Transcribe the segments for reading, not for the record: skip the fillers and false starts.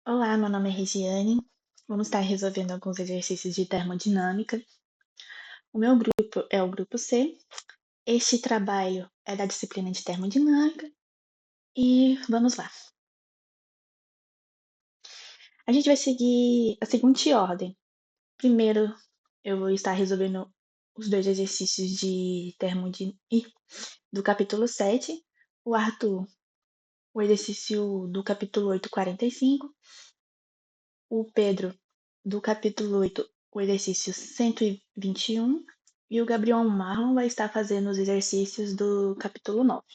Olá, meu nome é Regiane. Vamos estar resolvendo alguns exercícios de termodinâmica. O meu grupo é o grupo C. Este trabalho é da disciplina de termodinâmica e vamos lá. A gente vai seguir a seguinte ordem. Primeiro, eu vou estar resolvendo os dois exercícios de do capítulo 7. O Arthur, o exercício do capítulo 8, 45. O Pedro, do capítulo 8, o exercício 121, e o Gabriel Marlon vai estar fazendo os exercícios do capítulo 9.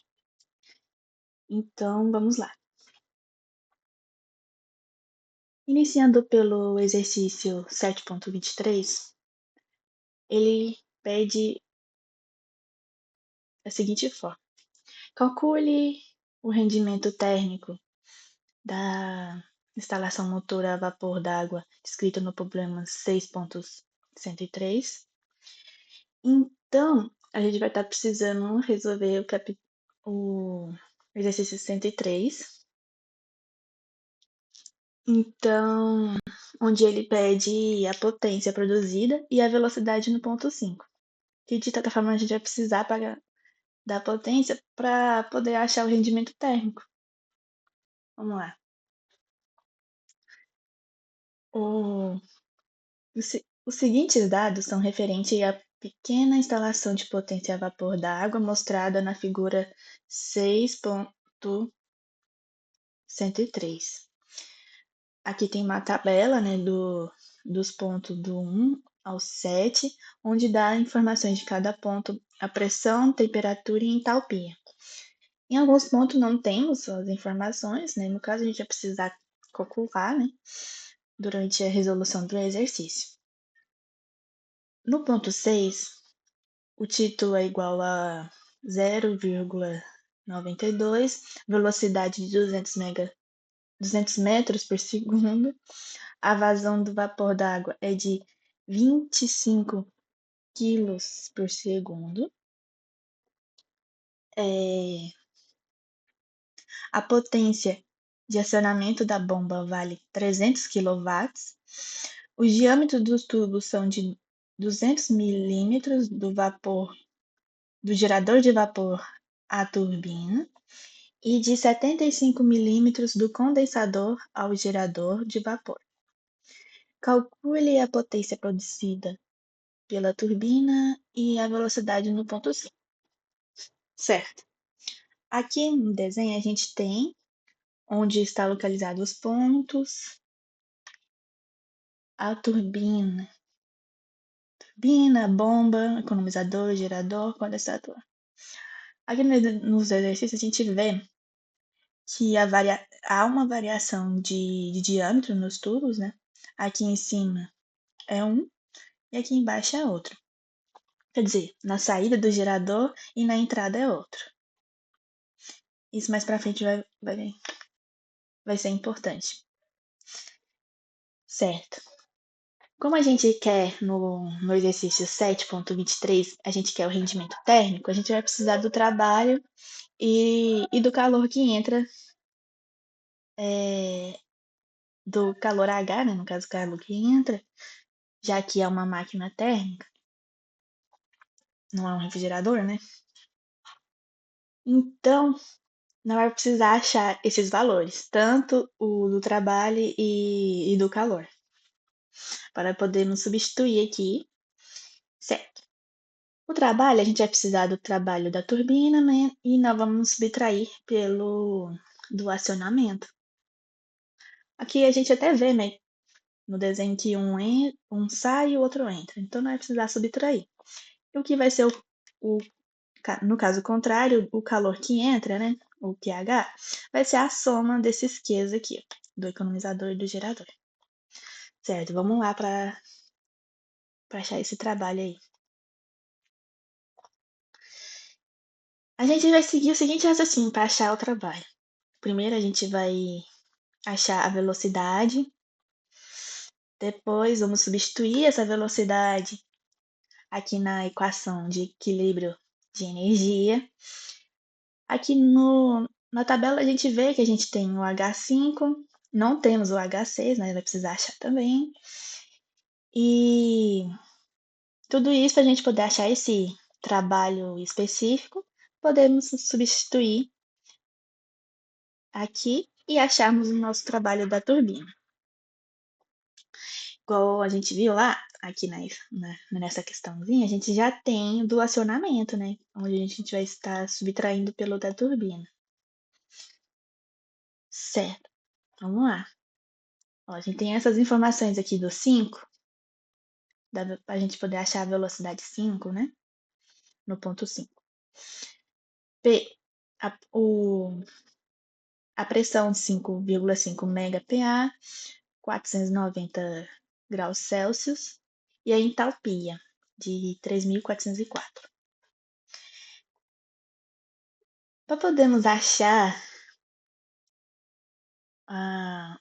Então, vamos lá. Iniciando pelo exercício 7.23, ele pede da seguinte forma: calcule o rendimento térmico da instalação motora a vapor d'água descrito no problema 6.103. Então, a gente vai estar precisando resolver o exercício 103. Então, onde ele pede a potência produzida e a velocidade no ponto 5. Que de certa forma a gente vai precisar da potência para poder achar o rendimento térmico. Vamos lá. Os seguintes dados são referentes à pequena instalação de potência a vapor da água mostrada na figura 6.103. Aqui tem uma tabela, né, dos pontos do 1 ao 7, onde dá informações de cada ponto, a pressão, temperatura e entalpia. Em alguns pontos não temos as informações, né? No caso, a gente vai precisar calcular, né, durante a resolução do exercício. No ponto 6, o título é igual a 0,92, velocidade de 200 metros por segundo. A vazão do vapor d'água é de 25 quilos por segundo. A potência de acionamento da bomba vale 300 kW. Os diâmetros dos tubos são de 200 milímetros do gerador de vapor à turbina e de 75 milímetros do condensador ao gerador de vapor. Calcule a potência produzida pela turbina e a velocidade no ponto 5. Certo. Aqui no desenho a gente tem onde está localizado os pontos, a turbina, bomba, economizador, gerador, condensador. Aqui nos exercícios a gente vê que há uma variação de diâmetro nos tubos, né? Aqui em cima é um e aqui embaixo é outro. Quer dizer, na saída do gerador e na entrada é outro. Isso mais pra frente vai ser importante. Certo. Como a gente quer no exercício 7.23, a gente quer o rendimento térmico, a gente vai precisar do trabalho e do calor que entra, do calor H, né? No caso, o calor que entra, já que é uma máquina térmica, não é um refrigerador, né? Então, não vai precisar achar esses valores, tanto o do trabalho e do calor, para podermos substituir aqui, certo? O trabalho, a gente vai precisar do trabalho da turbina, né? E nós vamos subtrair do acionamento. Aqui a gente até vê, né? No desenho que um sai e o outro entra. Então, não vai precisar subtrair. E o que vai ser no caso contrário, o calor que entra, né? O QH, vai ser a soma desses Qs aqui, do economizador e do gerador. Certo, vamos lá para achar esse trabalho aí. A gente vai seguir o seguinte raciocínio para achar o trabalho. Primeiro a gente vai achar a velocidade, depois vamos substituir essa velocidade aqui na equação de equilíbrio de energia. Aqui na tabela a gente vê que a gente tem o H5 Não temos o H6, né? Vai precisar achar também. E tudo isso para a gente poder achar esse trabalho específico, podemos substituir aqui e acharmos o nosso trabalho da turbina. Igual a gente viu lá, aqui nessa questãozinha, a gente já tem do acionamento, né? Onde a gente vai estar subtraindo pelo da turbina. Certo, vamos lá. Ó, a gente tem essas informações aqui do 5, para a gente poder achar a velocidade 5, né? No ponto 5. A pressão de 5,5 MPa, 490 graus Celsius, e a entalpia de 3.404. Para podermos achar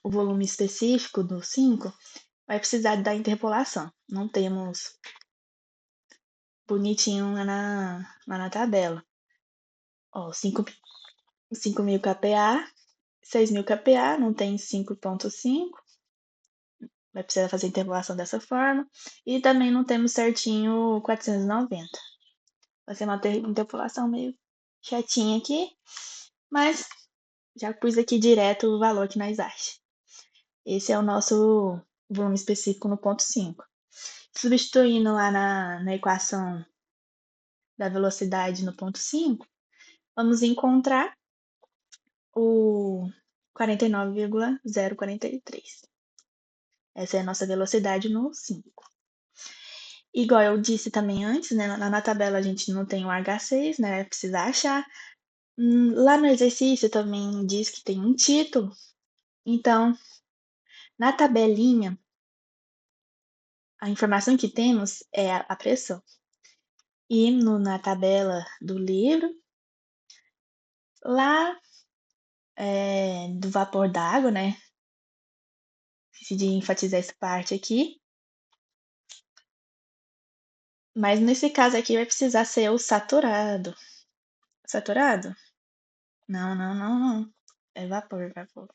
o volume específico do 5, vai precisar da interpolação. Não temos bonitinho lá na tabela. Ó, 5.000 kPa, 6.000 kPa, não tem 5,5. Vai precisar fazer a interpolação dessa forma. E também não temos certinho 490. Vai ser uma interpolação meio chatinha aqui, mas já pus aqui direto o valor que nós achamos. Esse é o nosso volume específico no ponto 5. Substituindo lá na equação da velocidade no ponto 5, vamos encontrar o 49,043. Essa é a nossa velocidade no 5. Igual eu disse também antes, né? Na tabela a gente não tem o H6, né? Precisa achar. Lá no exercício também diz que tem um título. Então, na tabelinha, a informação que temos é a pressão. E na tabela do livro, lá do vapor d'água, né? Decidi enfatizar essa parte aqui. Mas nesse caso aqui vai precisar ser o saturado. Saturado? Não, não, não, não. É vapor, vapor.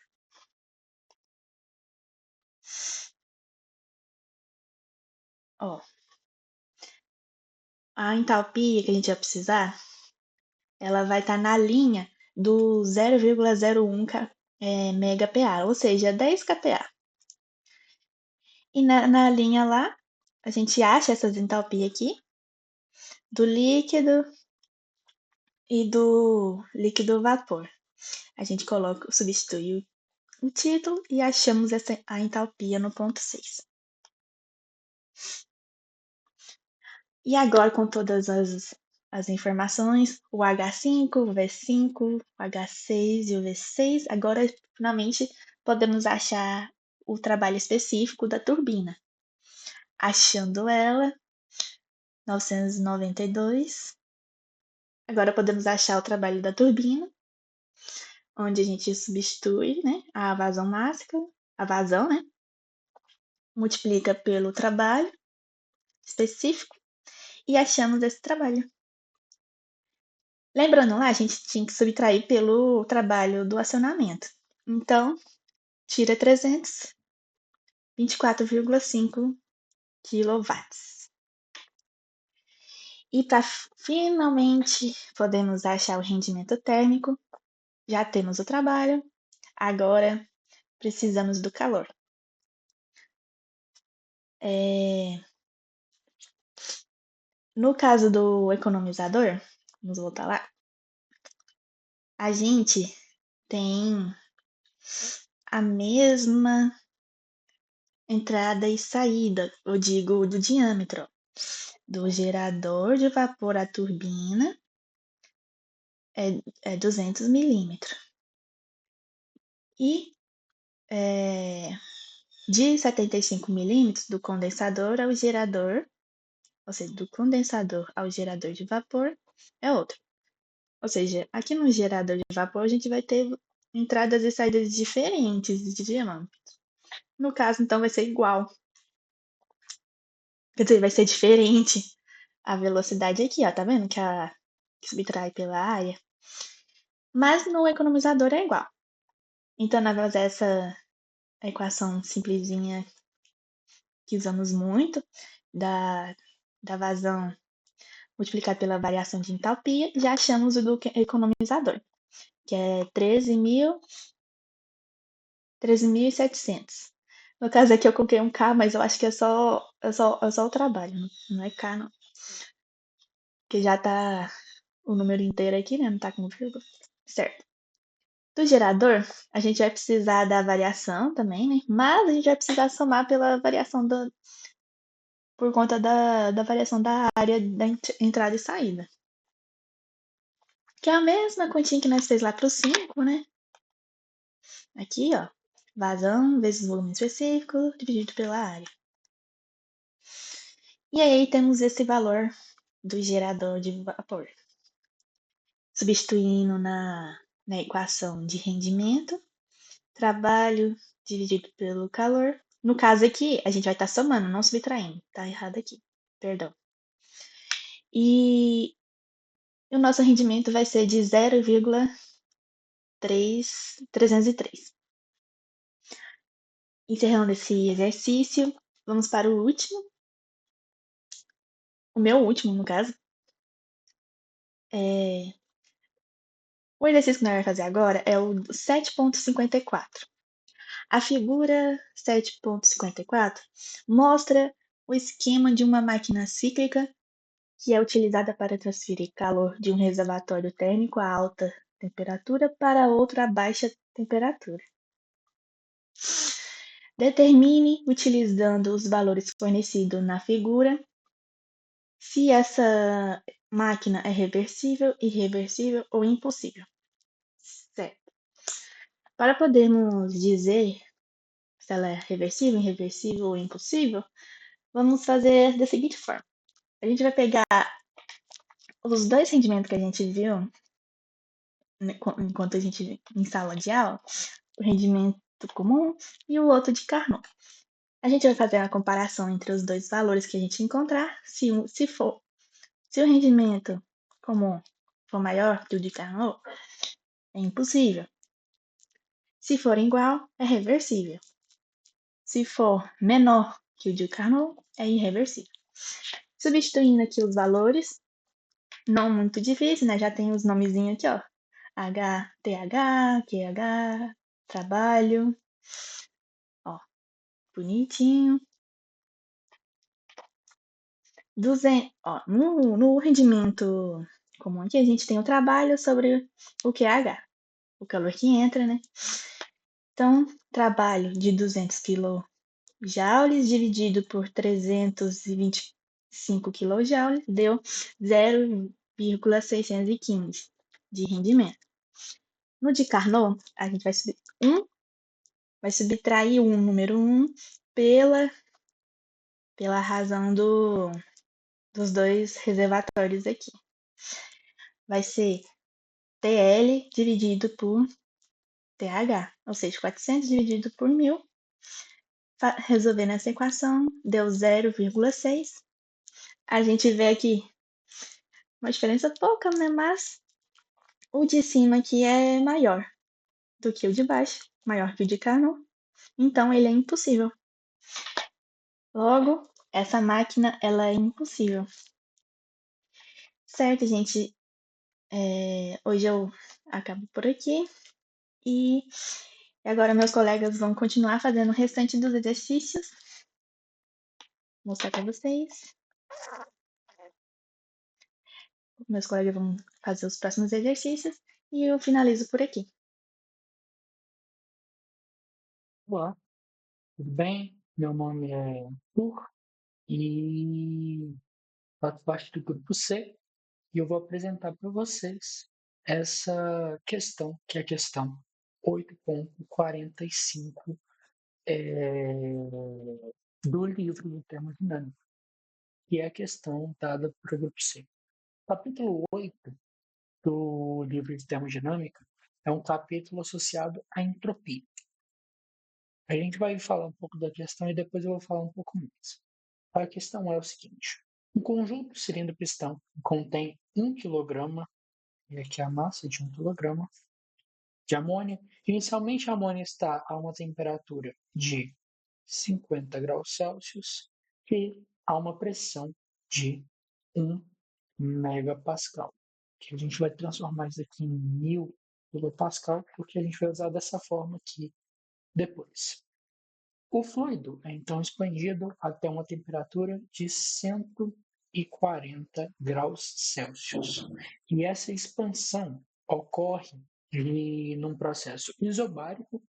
Ó, a entalpia que a gente vai precisar, ela vai estar na linha do 0,01 MPa, ou seja, 10 kPa. E na linha lá, a gente acha essas entalpias aqui, do líquido e do líquido vapor. A gente substitui o título e achamos a entalpia no ponto 6. E agora, com todas as informações, o H5, o V5, o H6 e o V6, agora finalmente podemos achar o trabalho específico da turbina. Achando ela, 992. Agora podemos achar o trabalho da turbina, onde a gente substitui, né, a vazão máxima, a vazão, né, multiplica pelo trabalho específico e achamos esse trabalho. Lembrando lá, a gente tinha que subtrair pelo trabalho do acionamento. Então, tira 300, 24,5 quilowatts. E para finalmente podemos achar o rendimento térmico, já temos o trabalho, agora precisamos do calor. No caso do economizador, vamos voltar lá, a gente tem a mesma entrada e saída, eu digo do diâmetro, do gerador de vapor à turbina é 200 milímetros. E de 75 milímetros do condensador ao gerador, ou seja, do condensador ao gerador de vapor, é outro. Ou seja, aqui no gerador de vapor a gente vai ter entradas e saídas diferentes de diâmetro. No caso, então, vai ser igual. Quer dizer, vai ser diferente a velocidade aqui, ó. Tá vendo que subtrai pela área? Mas no economizador é igual. Então, na verdade, a equação simplesinha que usamos muito, da vazão multiplicado pela variação de entalpia, já achamos o do economizador, que é 13.700. No caso aqui eu coloquei um K, mas eu acho que é só o trabalho, não é K não. Porque já tá o número inteiro aqui, né? Não tá com vírgula. Certo. Do gerador, a gente vai precisar da variação também, né? Mas a gente vai precisar somar pela variação por conta da variação da área da entrada e saída. Que é a mesma continha que nós fez lá pro 5, né? Aqui, ó. Vazão vezes volume específico dividido pela área. E aí temos esse valor do gerador de vapor. Substituindo na equação de rendimento, trabalho dividido pelo calor. No caso aqui, a gente vai estar somando, não subtraindo. Tá errado aqui. Perdão. E o nosso rendimento vai ser de 0,303. Encerrando esse exercício, vamos para o último. O meu último, no caso. O exercício que nós vamos fazer agora é o 7.54. A figura 7.54 mostra o esquema de uma máquina cíclica que é utilizada para transferir calor de um reservatório térmico a alta temperatura para outro a baixa temperatura. Determine, utilizando os valores fornecidos na figura, se essa máquina é reversível, irreversível ou impossível. Certo. Para podermos dizer se ela é reversível, irreversível ou impossível, vamos fazer da seguinte forma. A gente vai pegar os dois rendimentos que a gente viu enquanto a gente em sala de aula, o rendimento comum e o outro de Carnot. A gente vai fazer uma comparação entre os dois valores que a gente encontrar. Se o rendimento comum for maior que o de Carnot, é impossível. Se for igual, é reversível. Se for menor que o de Carnot, é irreversível. Substituindo aqui os valores, não muito difícil, né? Já tem os nomezinhos aqui, ó. HTH, QH, trabalho. Ó, bonitinho. 200, ó, no rendimento comum aqui, a gente tem o trabalho sobre o QH, o calor que entra, né? Então, trabalho de 200 kJ dividido por 325 kJ deu 0,615 de rendimento. No de Carnot, a gente vai subtrair o número 1 pela razão dos dois reservatórios aqui. Vai ser TL dividido por TH, ou seja, 400 dividido por 1.000. Resolvendo essa equação, deu 0,6. A gente vê aqui uma diferença pouca, né? Mas o de cima aqui é maior do que o de baixo, maior que o de Carnot. Então, ele é impossível. Logo, essa máquina ela é impossível. Certo, gente? Hoje eu acabo por aqui. E agora meus colegas vão continuar fazendo o restante dos exercícios. Vou mostrar para vocês. Meus colegas vão fazer os próximos exercícios e eu finalizo por aqui. Olá, tudo bem? Meu nome é Arthur e faço parte do grupo C e eu vou apresentar para vocês essa questão, que é a questão 8.45 do livro do termodinâmica, que é a questão dada para o grupo C. Capítulo 8 do livro de termodinâmica é um capítulo associado à entropia. A gente vai falar um pouco da questão e depois eu vou falar um pouco mais. A questão é o seguinte: um conjunto cilindro-pistão contém 1 kg, e aqui a massa de 1 kg, de amônia. Inicialmente, a amônia está a uma temperatura de 50 graus Celsius e a uma pressão de 1 megapascal, que a gente vai transformar isso aqui em 1000 megapascal, porque a gente vai usar dessa forma aqui depois. O fluido é então expandido até uma temperatura de 140 graus Celsius. E essa expansão ocorre num processo isobárico,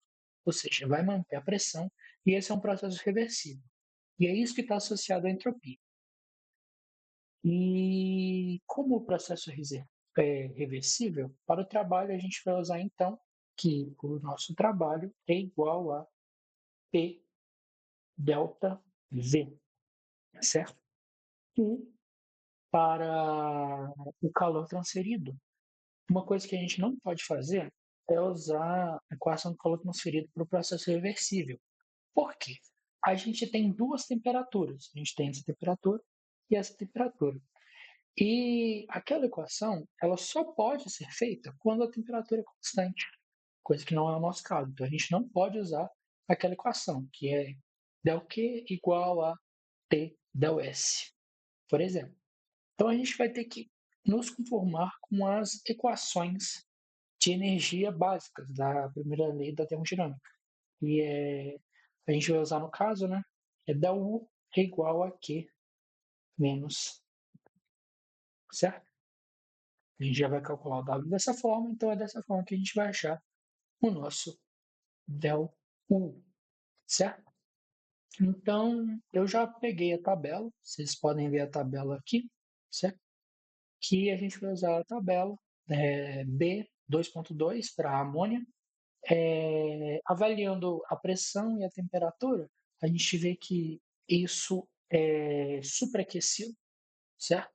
ou seja, vai manter a pressão, e esse é um processo reversível. E é isso que está associado à entropia. E como o processo é reversível, para o trabalho a gente vai usar então que o nosso trabalho é igual a P delta V, certo? E para o calor transferido, uma coisa que a gente não pode fazer é usar a equação do calor transferido para o processo reversível. Por quê? A gente tem duas temperaturas. A gente tem essa temperatura e essa temperatura. E aquela equação, ela só pode ser feita quando a temperatura é constante, coisa que não é o nosso caso. Então a gente não pode usar aquela equação, que é ΔQ igual a T ΔS, por exemplo. Então a gente vai ter que nos conformar com as equações de energia básicas da primeira lei da termodinâmica. E a gente vai usar no caso, né? É ΔU é igual a Q menos, certo? A gente já vai calcular o W dessa forma, então é dessa forma que a gente vai achar o nosso del U, certo? Então, eu já peguei a tabela, vocês podem ver a tabela aqui, certo? Que a gente vai usar a tabela B2.2 para amônia. Avaliando a pressão e a temperatura, a gente vê que isso é superaquecido, certo?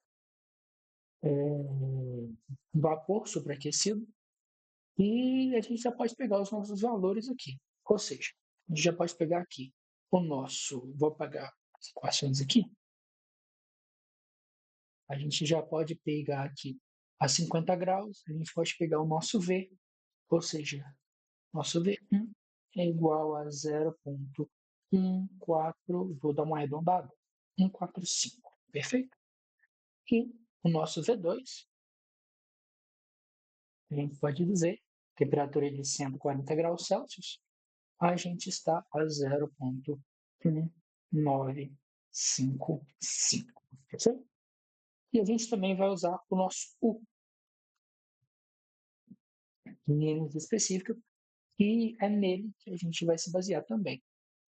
Vapor superaquecido. E a gente já pode pegar os nossos valores aqui. Ou seja, a gente já pode pegar aqui o nosso. Vou pegar as equações aqui. A gente já pode pegar aqui a 50 graus, a gente pode pegar o nosso V, ou seja, nosso V1 é igual a 0,14, vou dar uma arredondada, 145, perfeito? E o nosso V2, a gente pode dizer, temperatura de 140 graus Celsius, a gente está a 0,1955. Percebe? E a gente também vai usar o nosso U, menos específico, e é nele que a gente vai se basear também.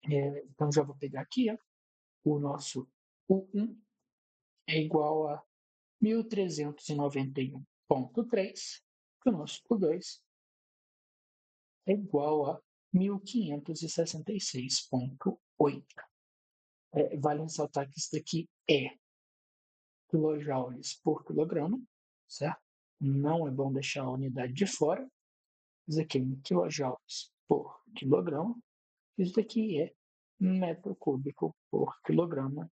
Então já vou pegar aqui, ó, o nosso U1 é igual a 1391,3, que o nosso U2 é igual a 1566,8. Vale ressaltar que isso daqui é quilojoules por quilograma, certo? Não é bom deixar a unidade de fora. Isso aqui é em quilojoules por quilograma. Isso daqui é metro cúbico por quilograma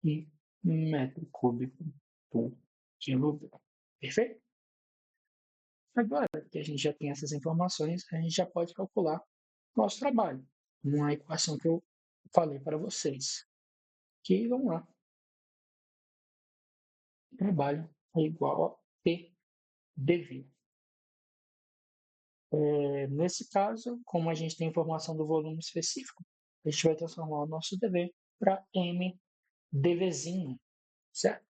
e metro cúbico por quilograma. Perfeito? Agora que a gente já tem essas informações, a gente já pode calcular nosso trabalho. Uma equação que eu falei para vocês. Que, vamos lá, trabalho é igual a P dV. Nesse caso, como a gente tem informação do volume específico, a gente vai transformar o nosso dV para M dVzinho, certo?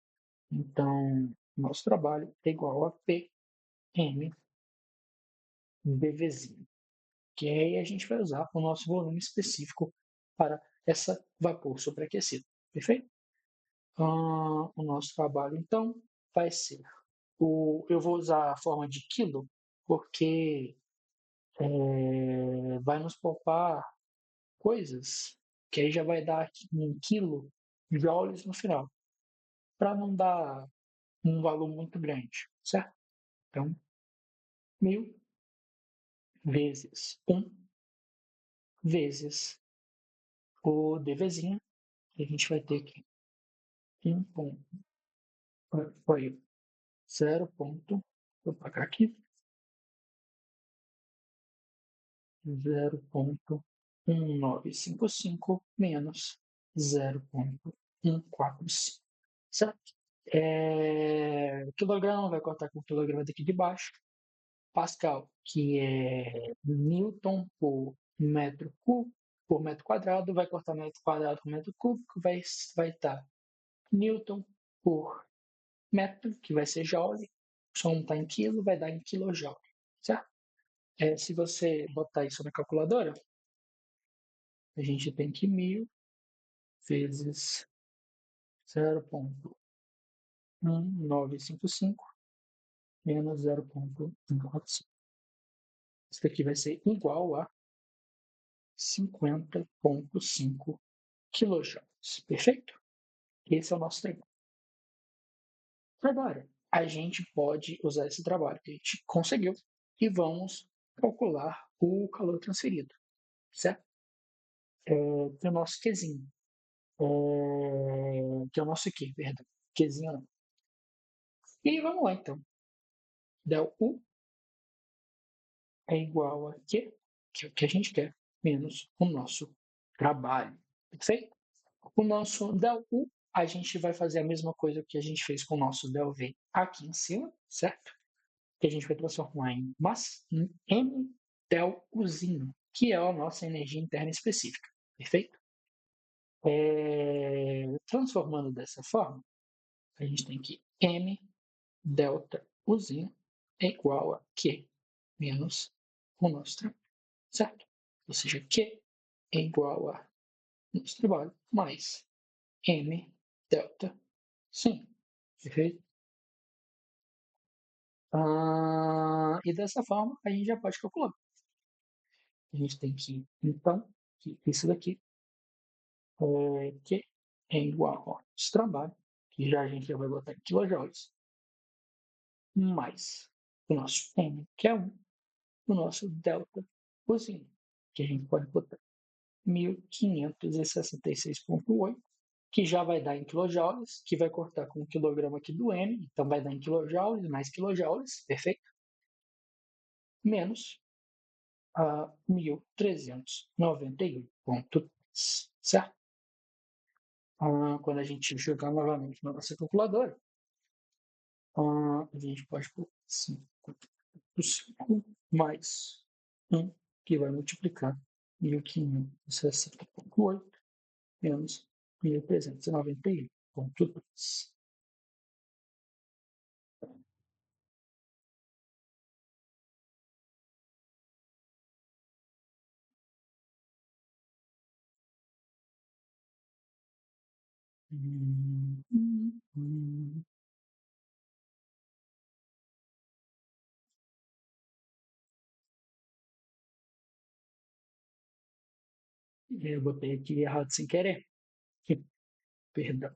Então, nosso trabalho é igual a P M dVzinho, que aí a gente vai usar o nosso volume específico para essa vapor sobreaquecido, perfeito? O nosso trabalho, então, vai ser eu vou usar a forma de quilo, porque vai nos poupar coisas que aí já vai dar em quilo joules no final, para não dar um valor muito grande, certo? Então, 1000 vezes 1 vezes o dVzinho, que a gente vai ter aqui 1 ponto, foi 0 ponto, vou pagar aqui, 0,1955 menos 0,145, certo? Quilograma vai cortar com o quilograma daqui de baixo. Pascal, que é Newton por metro quadrado, vai cortar metro quadrado com metro cúbico, vai estar Newton por metro, que vai ser joule, só está em quilo, vai dar em quilojoule, certo? Se você botar isso na calculadora, a gente tem que 1000 vezes 0,1955 menos 0,145. Isso aqui vai ser igual a 50,5 quilojoules. Perfeito? Esse é o nosso trabalho. Agora, a gente pode usar esse trabalho que a gente conseguiu e vamos calcular o calor transferido, certo? Que é o nosso Qzinho. Que é o nosso Q, perdão. Qzinho não. E vamos lá, então. Del U é igual a Q, que é o que a gente quer, menos o nosso trabalho. Perfeito? O nosso del U, a gente vai fazer a mesma coisa que a gente fez com o nosso del V aqui em cima, certo? Que a gente vai transformar em M del Uzinho, que é a nossa energia interna específica. Perfeito? Transformando dessa forma, a gente tem que M delta Uzinho é igual a Q menos o nosso trabalho, certo? Ou seja, Q é igual a nosso trabalho mais M delta sim, perfeito? E dessa forma a gente já pode calcular. A gente tem que, então, que isso daqui que é igual ao nosso trabalho, que já a gente já vai botar em quilojoules, mais o nosso M, que é 1, o nosso delta cozinho, que a gente pode botar 1566,8, que já vai dar em quilojoules, que vai cortar com o quilograma aqui do M, então vai dar em quilojoules, mais quilojoules, perfeito? Menos 1.391,3, certo? Quando a gente jogar novamente na nossa calculadora, a gente pode pôr 5 mais 1, que vai multiplicar 1560,8 menos 1.391,2. Eu botei aqui errado sem querer. Perdão.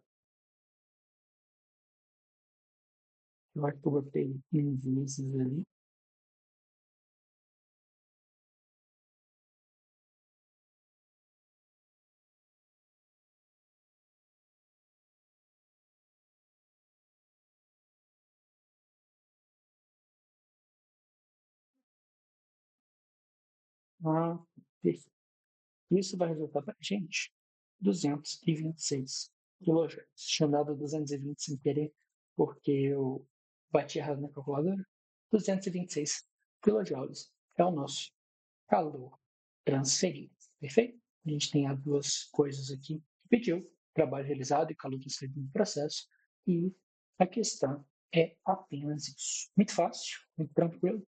Eu acho que eu botei em vezes ali. Perfeito. Isso vai resultar para a gente 226 quilojoules. Tinha dado 220 sem querer, porque eu bati errado na calculadora. 226 quilojoules é o nosso calor transferido. Perfeito? A gente tem as duas coisas aqui que pediu: trabalho realizado e calor transferido no processo. E a questão é apenas isso. Muito fácil, muito tranquilo.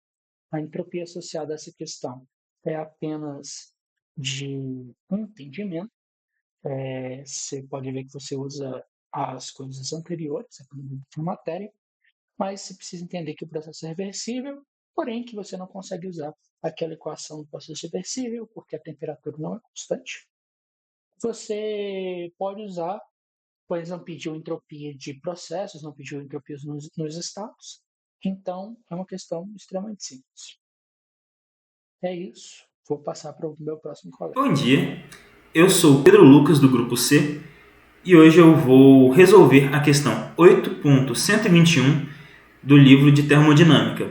A entropia associada a essa questão é apenas de entendimento. Você pode ver que você usa as coisas anteriores, a matéria, mas você precisa entender que o processo é reversível, porém que você não consegue usar aquela equação do processo reversível, porque a temperatura não é constante. Você pode usar, pois não pediu entropia de processos, não pediu entropias nos estados, então é uma questão extremamente simples. É isso. Vou passar para o meu próximo colega. Bom dia, eu sou o Pedro Lucas do Grupo C e hoje eu vou resolver a questão 8.121 do livro de termodinâmica.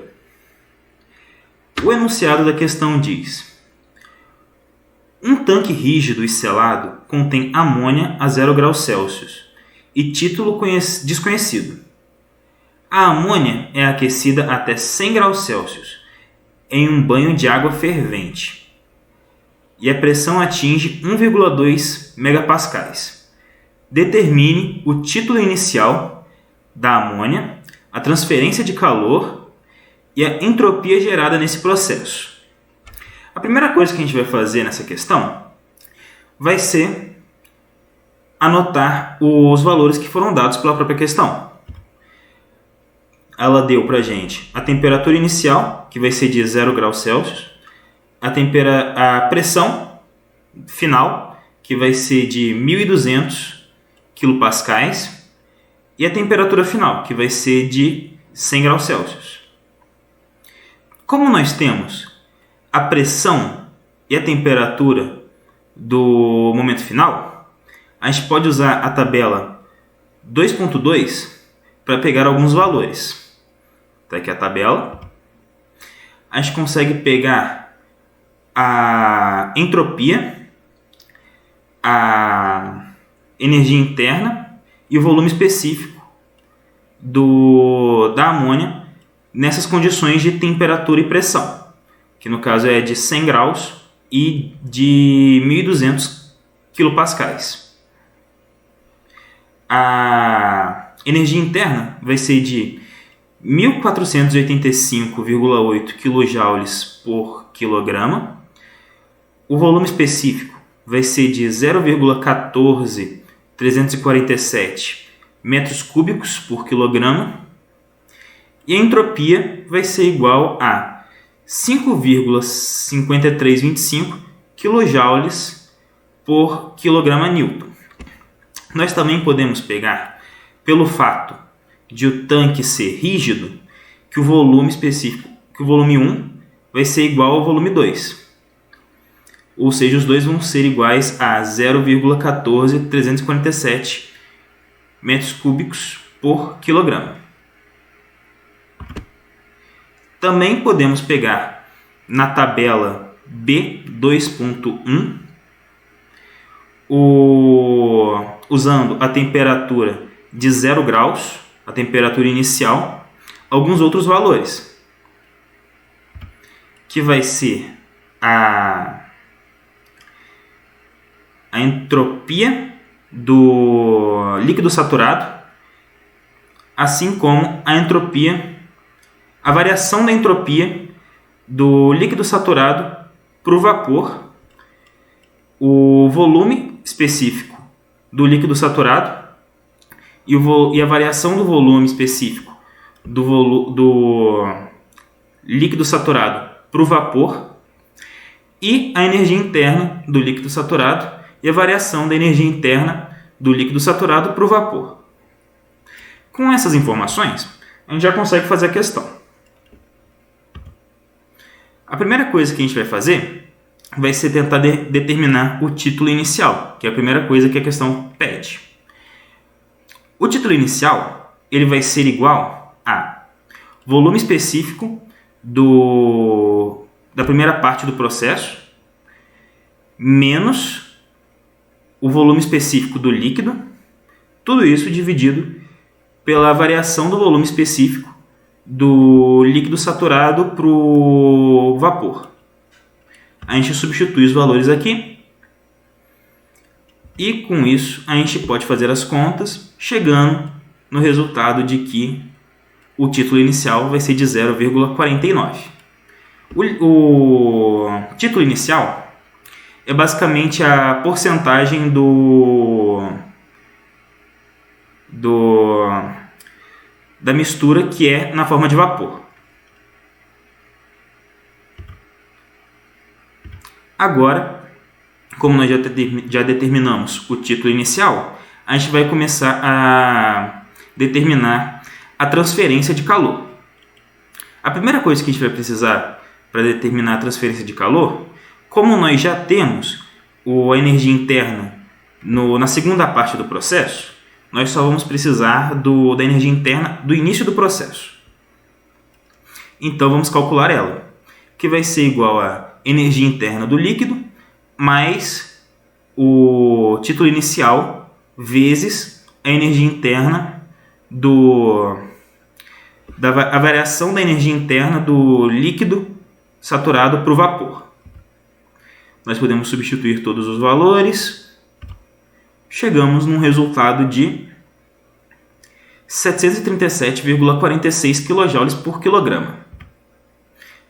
O enunciado da questão diz: Um tanque rígido e selado contém amônia a 0 graus Celsius e título desconhecido. A amônia é aquecida até 100 graus Celsius em um banho de água fervente e a pressão atinge 1,2 megapascais. Determine o título inicial da amônia, a transferência de calor e a entropia gerada nesse processo. A primeira coisa que a gente vai fazer nessa questão vai ser anotar os valores que foram dados pela própria questão. Ela deu para a gente a temperatura inicial, que vai ser de 0 graus Celsius, a pressão final, que vai ser de 1.200 quilopascais, e a temperatura final, que vai ser de 100 graus Celsius. Como nós temos a pressão e a temperatura do momento final, a gente pode usar a tabela 2.2 para pegar alguns valores. Está aqui a tabela. A gente consegue pegar a entropia, a energia interna e o volume específico da amônia nessas condições de temperatura e pressão, que no caso é de 100 graus e de 1.200 quilopascais. A energia interna vai ser de 1.485,8 kJ por quilograma. O volume específico vai ser de 0,14347 metros cúbicos por quilograma. E a entropia vai ser igual a 5,5325 kJ por quilograma Newton. Nós também podemos pegar, pelo fato de o tanque ser rígido, que o volume específico, que o volume 1 vai ser igual ao volume 2. Ou seja, os dois vão ser iguais a 0,14347 metros cúbicos por quilograma. Também podemos pegar na tabela B2.1, usando a temperatura de 0 graus, a temperatura inicial, alguns outros valores, que vai ser a entropia do líquido saturado, assim como a variação da entropia do líquido saturado para o vapor, o volume específico do líquido saturado e a variação do volume específico do líquido saturado para o vapor e a energia interna do líquido saturado e a variação da energia interna do líquido saturado para o vapor. Com essas informações, a gente já consegue fazer a questão. A primeira coisa que a gente vai fazer vai ser tentar determinar o título inicial, que é a primeira coisa que a questão pede. O título inicial ele vai ser igual a volume específico da primeira parte do processo menos o volume específico do líquido, tudo isso dividido pela variação do volume específico do líquido saturado para o vapor. A gente substitui os valores aqui e com isso a gente pode fazer as contas, chegando no resultado de que o título inicial vai ser de 0,49. O título inicial é basicamente a porcentagem da mistura que é na forma de vapor. Agora, como nós já determinamos o título inicial, a gente vai começar a determinar a transferência de calor. A primeira coisa que a gente vai precisar para determinar a transferência de calor, como nós já temos a energia interna na segunda parte do processo, nós só vamos precisar da energia interna do início do processo. Então vamos calcular ela, que vai ser igual a energia interna do líquido mais o título inicial vezes a energia interna a variação da energia interna do líquido saturado para o vapor. Nós podemos substituir todos os valores. Chegamos num resultado de 737,46 kJ por quilograma.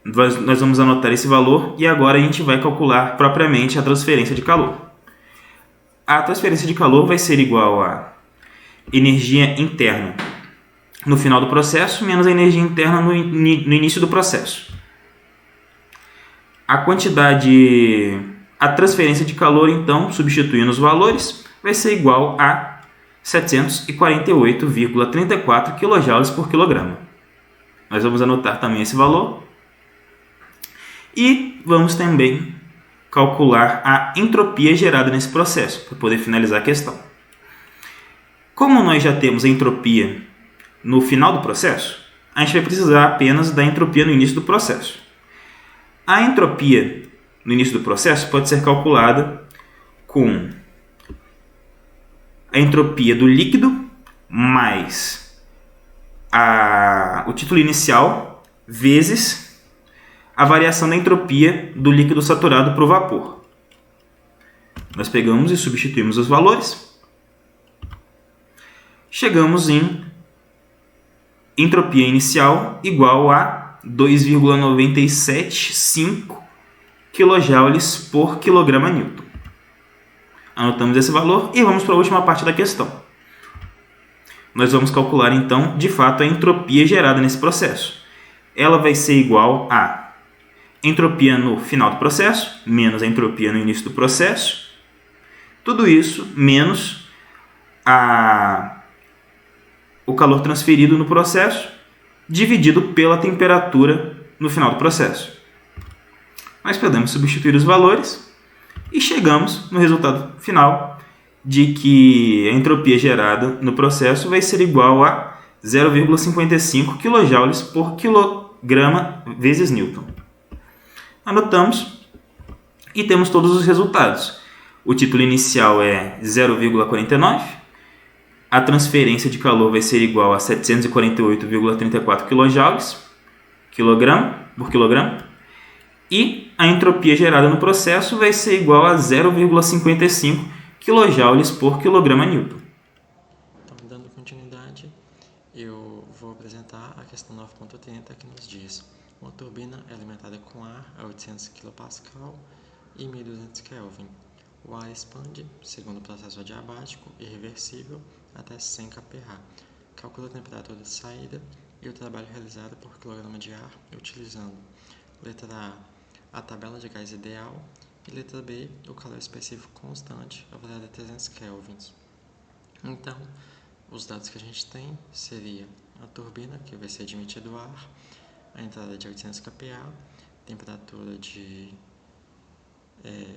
Nós vamos anotar esse valor e agora a gente vai calcular propriamente a transferência de calor. A transferência de calor vai ser igual a energia interna no final do processo menos a energia interna no início do processo. A transferência de calor, então, substituindo os valores, vai ser igual a 748,34 kJ por quilograma. Nós vamos anotar também esse valor. E vamos também calcular a entropia gerada nesse processo, para poder finalizar a questão. Como nós já temos a entropia no final do processo, a gente vai precisar apenas da entropia no início do processo. A entropia no início do processo pode ser calculada com a entropia do líquido mais o título inicial vezes a variação da entropia do líquido saturado para o vapor. Nós pegamos e substituímos os valores. Chegamos em entropia inicial igual a 2,975 kJ por quilograma Newton. Anotamos esse valor e vamos para a última parte da questão. Nós vamos calcular então, de fato, a entropia gerada nesse processo. Ela vai ser igual a entropia no final do processo menos a entropia no início do processo. Tudo isso menos o calor transferido no processo dividido pela temperatura no final do processo. Nós podemos substituir os valores e chegamos no resultado final de que a entropia gerada no processo vai ser igual a 0,55 kJ por quilograma vezes Newton. Anotamos e temos todos os resultados. O título inicial é 0,49. A transferência de calor vai ser igual a 748,34 kJ por quilograma. E a entropia gerada no processo vai ser igual a 0,55 kJ por quilograma Newton. Então, dando continuidade, eu vou apresentar a questão 9.30 que nos diz: uma turbina é alimentada com ar a 800 kPa e 1200 Kelvin. O ar expande, segundo o processo adiabático e reversível, até 100 kPa. Calcula a temperatura de saída e o trabalho realizado por quilograma de ar utilizando letra A tabela de gás ideal e letra B, o calor específico constante avaliado a 300 kelvins. Então, os dados que a gente tem seria a turbina, que vai ser admitido ar, a entrada de 800 kPa, temperatura de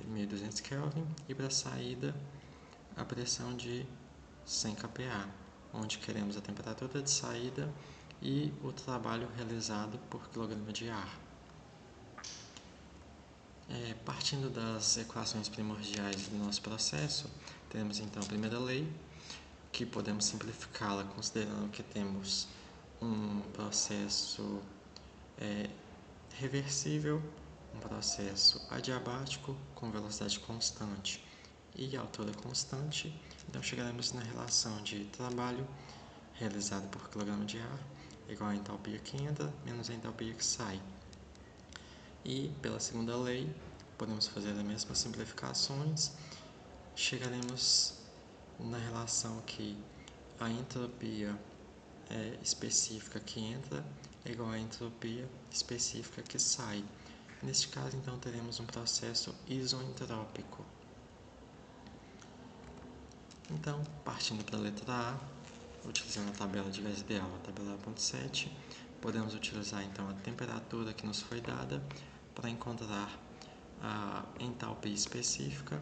1200 Kelvin e para a saída a pressão de 100 kPa, onde queremos a temperatura de saída e o trabalho realizado por quilograma de ar. Partindo das equações primordiais do nosso processo, temos então a primeira lei, que podemos simplificá-la considerando que temos um processo reversível, um processo adiabático com velocidade constante e altura constante. Então chegaremos na relação de trabalho realizado por quilograma de ar igual a entalpia que entra menos a entalpia que sai. E pela segunda lei, podemos fazer as mesmas simplificações. Chegaremos na relação que a entropia específica que entra é igual à entropia específica que sai. Neste caso, então, teremos um processo isoentrópico. Então, partindo para a letra A, utilizando a tabela de gás ideal, a tabela 1.7, podemos utilizar então a temperatura que nos foi dada para encontrar a entalpia específica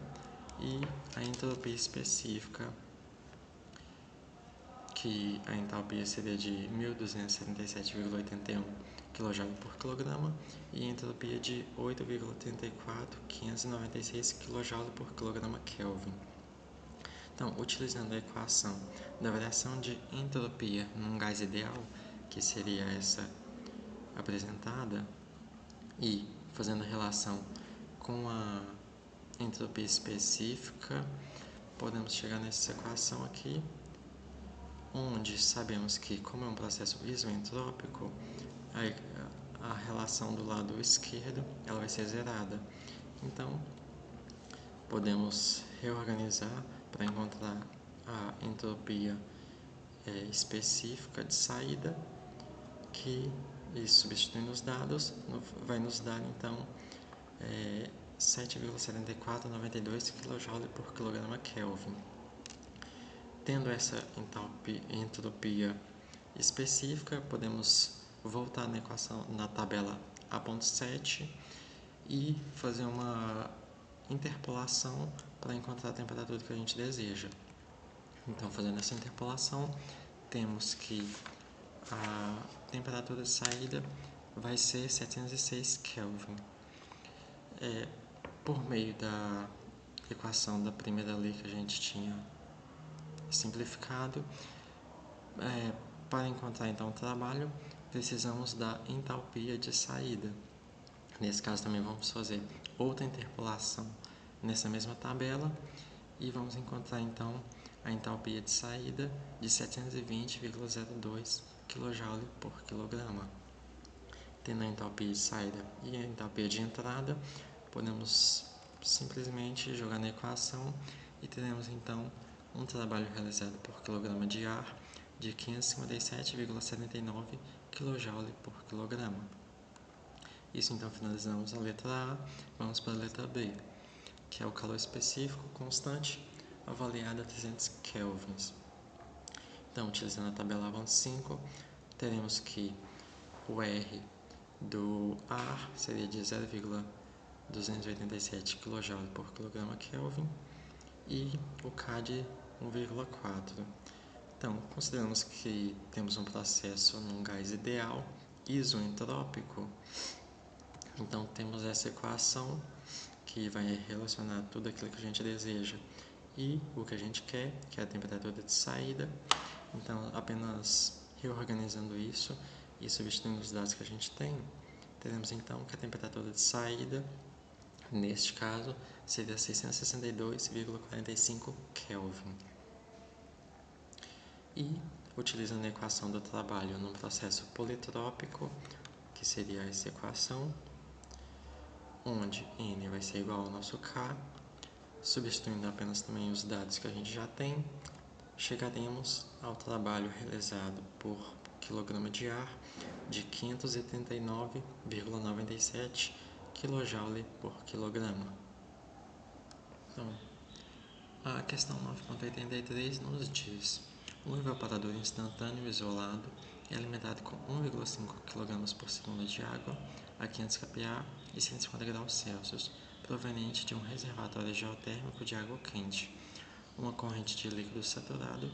e a entropia específica que a entalpia seria de 1.277,81 kJ por quilograma e a entropia de 8,34596 kJ por quilograma Kelvin. Então, utilizando a equação da variação de entropia num gás ideal, que seria essa apresentada, e fazendo relação com a entropia específica, podemos chegar nessa equação aqui, onde sabemos que, como é um processo isoentrópico, a relação do lado esquerdo ela vai ser zerada. Então, podemos reorganizar para encontrar a entropia específica de saída, que, substituindo os dados, vai nos dar então 7,7492 kJ por quilograma Kelvin. Tendo essa entropia específica, podemos voltar na equação, na tabela A.7 e fazer uma interpolação para encontrar a temperatura que a gente deseja. Então, fazendo essa interpolação, temos que a temperatura de saída vai ser 706 Kelvin. Por meio da equação da primeira lei que a gente tinha simplificado, para encontrar então o trabalho, precisamos da entalpia de saída. Nesse caso também vamos fazer outra interpolação nessa mesma tabela e vamos encontrar então a entalpia de saída de 720,02 kJ por quilograma. Tendo a entalpia de saída e a entalpia de entrada, podemos simplesmente jogar na equação e teremos então um trabalho realizado por quilograma de ar de 557,79 kJ por quilograma. Isso então finalizamos a letra A, vamos para a letra B, que é o calor específico constante avaliado a 300 kelvins. Então, utilizando a tabela A.5, teremos que o R do ar seria de 0,287 kJ por quilograma Kelvin e o K de 1,4. Então, consideramos que temos um processo num gás ideal isoentrópico. Então, temos essa equação que vai relacionar tudo aquilo que a gente deseja e o que a gente quer, que é a temperatura de saída. Então, apenas reorganizando isso e substituindo os dados que a gente tem, teremos então que a temperatura de saída, neste caso, seria 662,45 Kelvin. E, utilizando a equação do trabalho num processo politrópico, que seria essa equação, onde N vai ser igual ao nosso K, substituindo apenas também os dados que a gente já tem, chegaremos ao trabalho realizado por quilograma de ar de 539,97 kJ por quilograma. Então, a questão 9.83 nos diz: um evaporador instantâneo isolado é alimentado com 1,5 kg por segundo de água a 500 kPa e 150 graus Celsius, proveniente de um reservatório geotérmico de água quente. Uma corrente de líquido saturado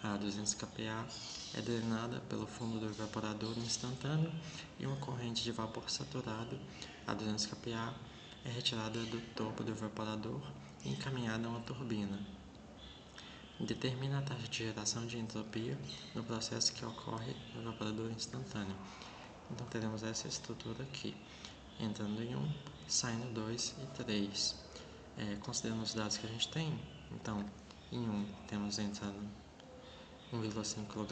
a 200 kPa é drenada pelo fundo do evaporador instantâneo e uma corrente de vapor saturado a 200 kPa é retirada do topo do evaporador e encaminhada a uma turbina. Determina a taxa de geração de entropia no processo que ocorre no evaporador instantâneo. Então, teremos essa estrutura aqui, entrando em 1, saindo 2 e 3. Considerando os dados que a gente tem, então, em 1 temos entrando 1,5 kg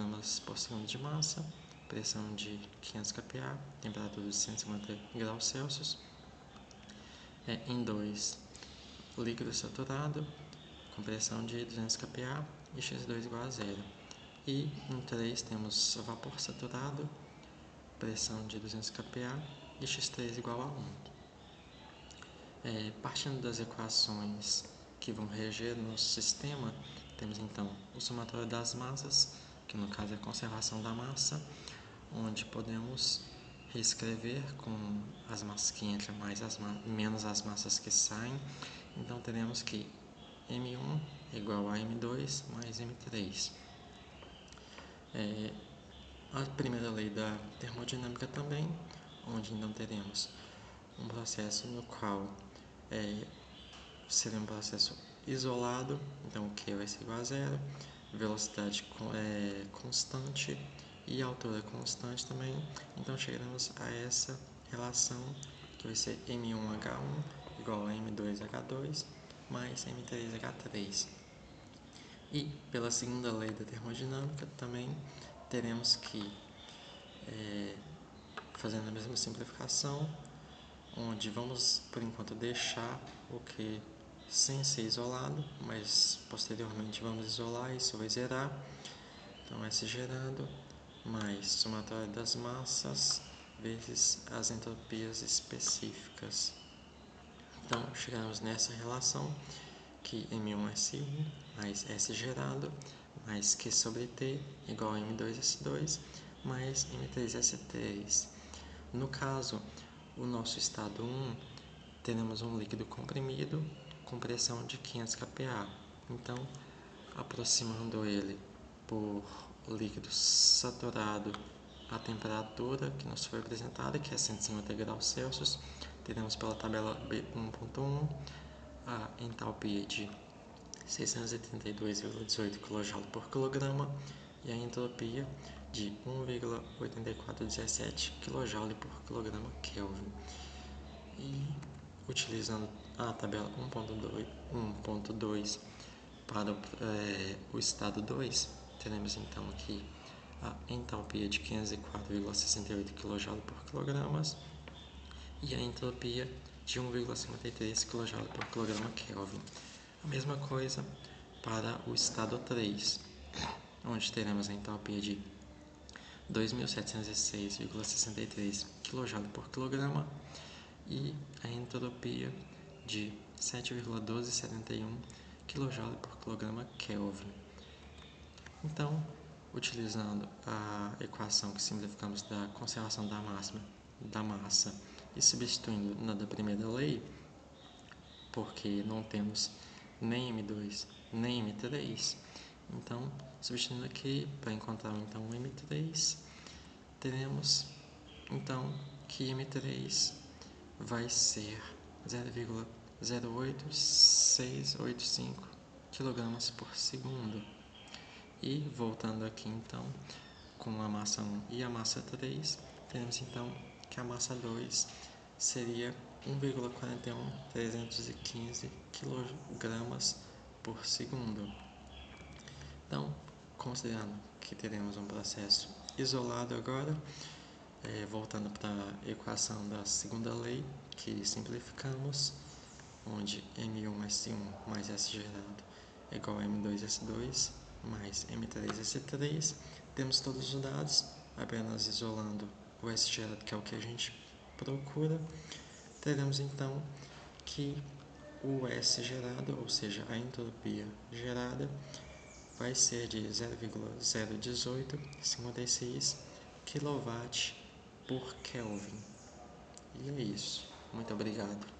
por segundo de massa, pressão de 500 kPa, temperatura de 150 graus Celsius. Em 2, líquido saturado, com pressão de 200 kPa e X2 igual a 0. E em 3 temos vapor saturado, pressão de 200 kPa e X3 igual a 1. Partindo das equações que vão reger no nosso sistema, temos então o somatório das massas, que no caso é a conservação da massa, onde podemos reescrever com as massas que entram menos as massas que saem. Então teremos que M1 é igual a M2 mais M3. A primeira lei da termodinâmica também, onde então teremos um processo no qual seria um processo isolado, então o Q vai ser igual a zero, velocidade constante e altura constante também, então chegaremos a essa relação que vai ser M1H1 igual a M2H2 mais M3H3. E pela segunda lei da termodinâmica também teremos que, fazendo a mesma simplificação, onde vamos por enquanto deixar o Q sem ser isolado, mas posteriormente vamos isolar, isso vai zerar. Então S gerado mais somatório das massas vezes as entropias específicas. Então chegamos nessa relação que M1S1 mais S gerado mais Q sobre T igual a M2S2 mais M3S3. No caso, o nosso estado 1, teremos um líquido comprimido com pressão de 500 kPa. Então, aproximando ele por líquido saturado à temperatura que nos foi apresentada, que é 150 graus Celsius, teremos pela tabela B1.1 a entalpia de 632,18 kJ por quilograma e a entropia de 1,8417 kJ por quilograma Kelvin. E utilizando a tabela 1.2 para o estado 2, teremos então aqui a entalpia de 504,68 kJ por quilograma e a entropia de 1,53 kJ por quilograma Kelvin. A mesma coisa para o estado 3, onde teremos a entalpia de 2.706,63 kJ por quilograma e a entropia de 7,1271 kJ por quilograma Kelvin. Então, utilizando a equação que simplificamos da conservação da massa e substituindo na da primeira lei, porque não temos nem M2 nem M3, então substituindo aqui para encontrar então o M3, teremos então que M3 vai ser 0,08685 kg por segundo. E voltando aqui então com a massa 1 e a massa 3, teremos então que a massa 2 seria 1,41315 kg por segundo. Então, considerando que teremos um processo isolado agora, voltando para a equação da segunda lei, que simplificamos, onde M1S1 mais S gerado é igual a M2S2 mais M3S3, temos todos os dados, apenas isolando o S gerado, que é o que a gente procura, teremos então que o S gerado, ou seja, a entropia gerada, vai ser de 0,01856 kW por Kelvin. E é isso. Muito obrigado.